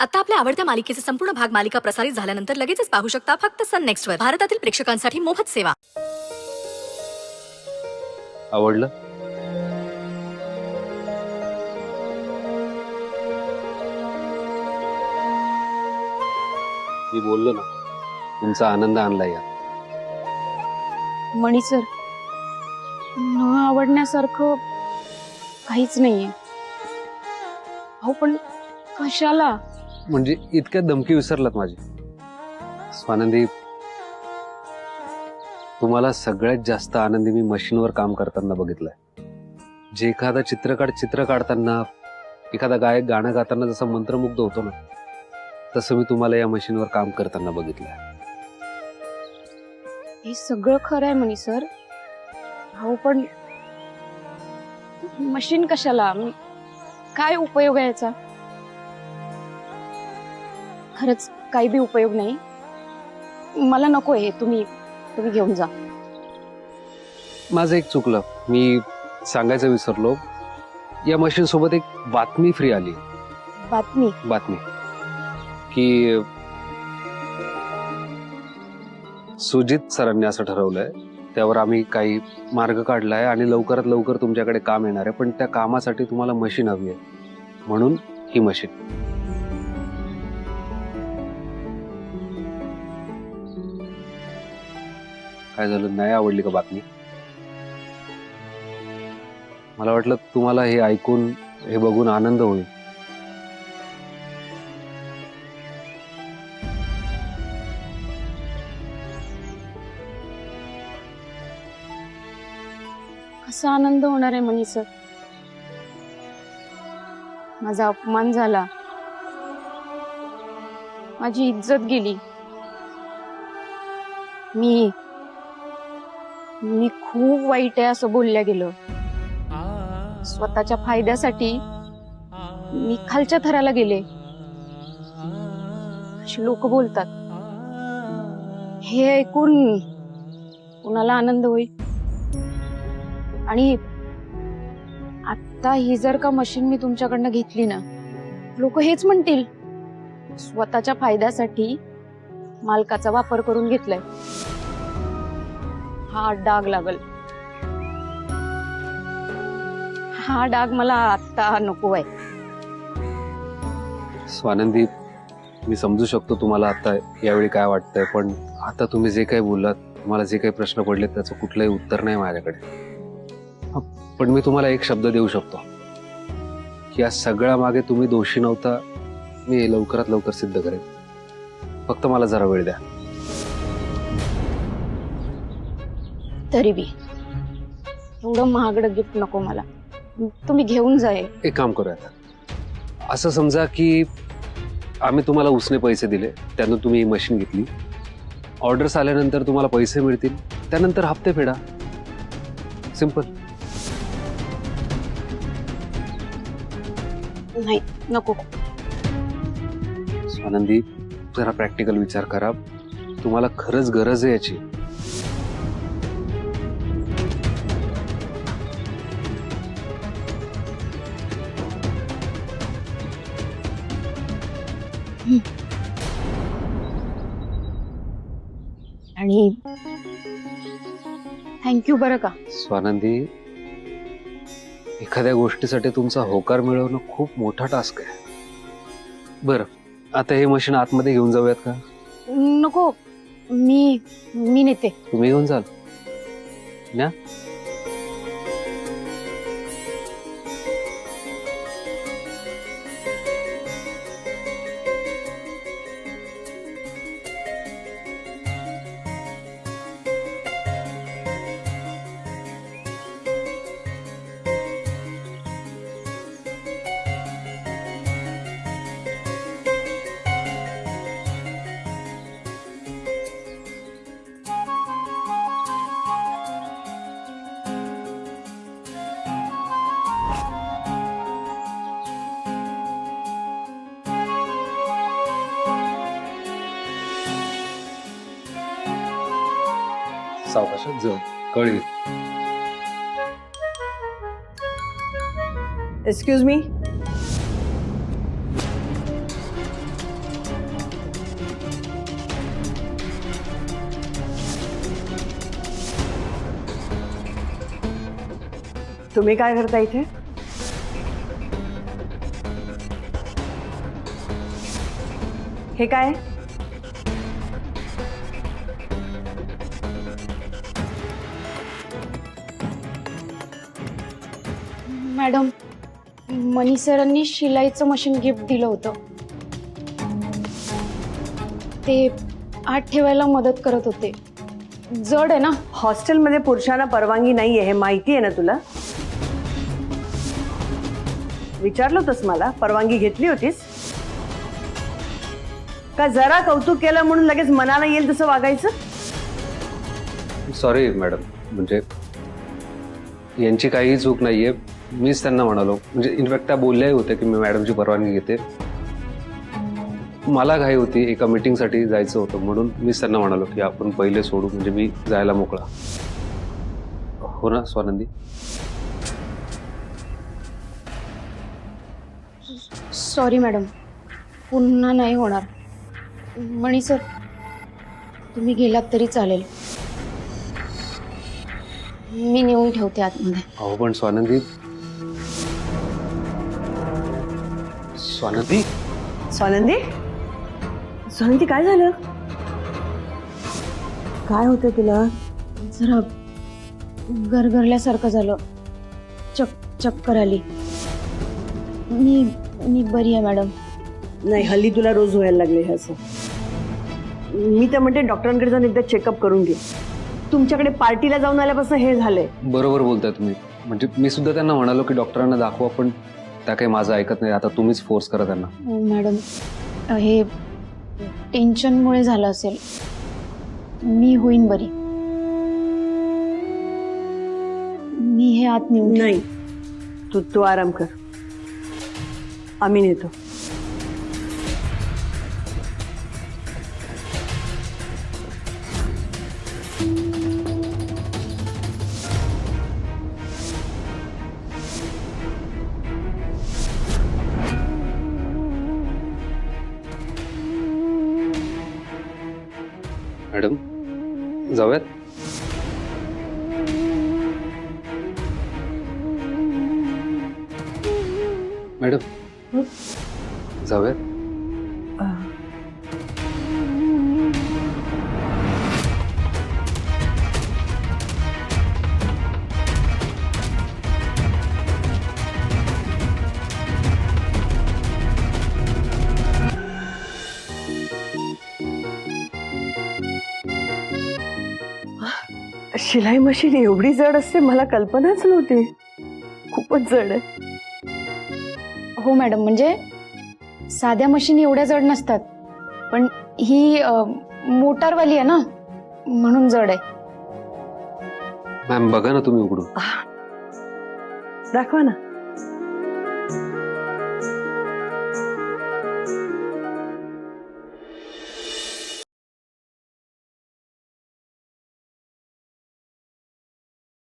आता आपल्या आवडत्या मालिकेचे संपूर्ण भाग मालिका प्रसारित झाल्यानंतर लगेचच पाहू शकता फक्त सन नेक्स्ट वर. भारतातील प्रेक्षकांसाठी मोफत सेवा. आवडलं? मी बोललो ना, तुमचा आनंद आणला यात. मणी सर, न आवडण्यासारखं काहीच नाहीये. अहो पण कशाला? म्हणजे इतक्या धमकी विसरलात माझी. स्वानंदी, तुम्हाला सगळ्यात जास्त आनंदी मी मशीनवर काम करताना बघितलंय. जे एखादा चित्रकार चित्र काढताना, एखादा गायक गाणं गाताना जसा मंत्रमुग्ध होतो ना, तसं मी तुम्हाला या मशीनवर काम करताना बघितलंय. हे सगळं खरं आहे मणी सर. अहो पण मशीन कशाला? काय उपयोग आहे याचा? खरंच काही बी उपयोग नाही. मला नको हे. तुम्ही घेऊन जा. माझं एक चुकलं, मी सांगायचं विसरलो. या मशीन सोबत एक बातमी फ्री आली. बातमी की सुजित सरांनी असं ठरवलंय, त्यावर आम्ही काही मार्ग काढलाय आणि लवकरात लवकर तुमच्याकडे काम येणार आहे. पण त्या कामासाठी तुम्हाला मशीन हवी आहे, म्हणून ही मशीन. काय झालं, नाही आवडली का बातमी? मला वाटलं तुम्हाला हे ऐकून, हे बघून आनंद होईल. कसा आनंद होणार आहे मनी सर? माझा अपमान झाला, माझी इज्जत गेली. मी खूप वाईट आहे असं बोलल्या गेलं. स्वतःच्या फायद्यासाठी मी खालच्या थराला गेले अशी लोक बोलतात. हे ऐकून कुणाला आनंद होईल? आणि आता ही जर का मशीन मी तुमच्याकडनं घेतली ना, लोक हेच म्हणतील, स्वतःच्या फायद्यासाठी मालकाचा वापर करून घेतलाय. हा डाग लागल. हा डाग मला आता नको आहे. स्वानंदी, मी समजू शकतो तुम्हाला आता यावेळी काय वाटतंय, पण आता तुम्ही जे काही बोललात, तुम्हाला जे काही प्रश्न पडले, त्याचं कुठलंही उत्तर नाही माझ्याकडे. पण मी तुम्हाला एक शब्द देऊ शकतो की या सगळ्या मागे तुम्ही दोषी नव्हता. मी हे लवकरात लवकर सिद्ध करेन. फक्त मला जरा वेळ द्या. तरी बी एवढं महागडं गिफ्ट नको मला. तुम्ही घेऊन जाय. एक काम करूयात, असं समजा की आम्ही तुम्हाला उसने पैसे दिले, त्यानं तुम्ही ही मशीन घेतली. ऑर्डर्स आल्यानंतर तुम्हाला पैसे मिळतील, त्यानंतर हप्ते फेडा. सिंपल. नाही, नको. स्वानंदी, जरा प्रॅक्टिकल विचार करा. तुम्हाला खरंच गरज आहे याची. आणि थँक्यू बरं का. स्वानंदी, एखाद्या गोष्टीसाठी तुमचा होकार मिळवणं खूप मोठा टास्क आहे. बरं, आता हे मशीन आतमध्ये घेऊन जाऊयात का? नको, मी नेते. तुम्ही घेऊन जाल ना? सावकाशात जळ कळेल. Excuse me? तुम्ही काय करता इथे? हे काय? मॅडम, मनी सरांनी शिलाईचं मशीन गिफ्ट दिलं होतं. ते आत ठेवायला मदत करत होते. जड आहे ना. हॉस्टेलमध्ये पुरुषांना परवानगी नाहीये हे माहिती आहे ना तुला? विचारलं होतंस मला, परवानगी घेतली होतीस का? जरा कौतुक केलं म्हणून लगेच मनाला येईल तसं वागायचं? सॉरी मॅडम, म्हणजे यांची काहीही चूक नाहीये. मीच त्यांना म्हणालो, म्हणजे इनफॅक्ट त्या बोलल्याही होत्या की मी मॅडमची परवानगी घेते. मला घाई होती, एका मीटिंगसाठी जायचं होतं, म्हणून मीच त्यांना म्हणालो की आपण पहिले सोडू, म्हणजे मी जायला मोकळा. हो ना स्वानंदी? सॉरी मॅडम, पुन्हा नाही होणार. मणी सर, तुम्ही गेलात तरी चालेल. मी नेऊन ठेवते आतमध्ये. अहो पण स्वानंदी, स्वानंदी स्वानंदी, स्वानंदी काय झालं? काय होतं तुला? जरा गरगरल्यासारखं झालं. चक्कर आली. मी बरी आहे मॅडम. नाही, हल्ली तुला रोज व्हायला लागले हे असं. मी तर म्हणते डॉक्टरांकडे जाऊन एकदा चेकअप करून घे. तुमच्याकडे पार्टीला जाऊन आल्यापासून हे झालंय. बरोबर बोलताय तुम्ही. म्हणजे मी सुद्धा त्यांना म्हणालो की डॉक्टरांना दाखवा, पण त्या काही माझं ऐकत नाही. आता तुम्हीच फोर्स करा त्यांना. हो मॅडम, हे टेन्शनमुळे झालं असेल. मी होईन बरी. मी हे आत नेऊन नाही, तू आराम कर, आम्ही नेतो. मॅडम जाऊयात? मॅडम जाऊयात? शिलाई मशीन एवढी जड असते मला कल्पनाच नव्हती. खूपच जड आहे. हो मॅडम, म्हणजे साध्या मशीन एवढ्या जड नसतात, पण ही मोटारवाली आहे ना, म्हणून जड आहे. मॅम बघा ना तुम्ही उघडून. दाखवा ना.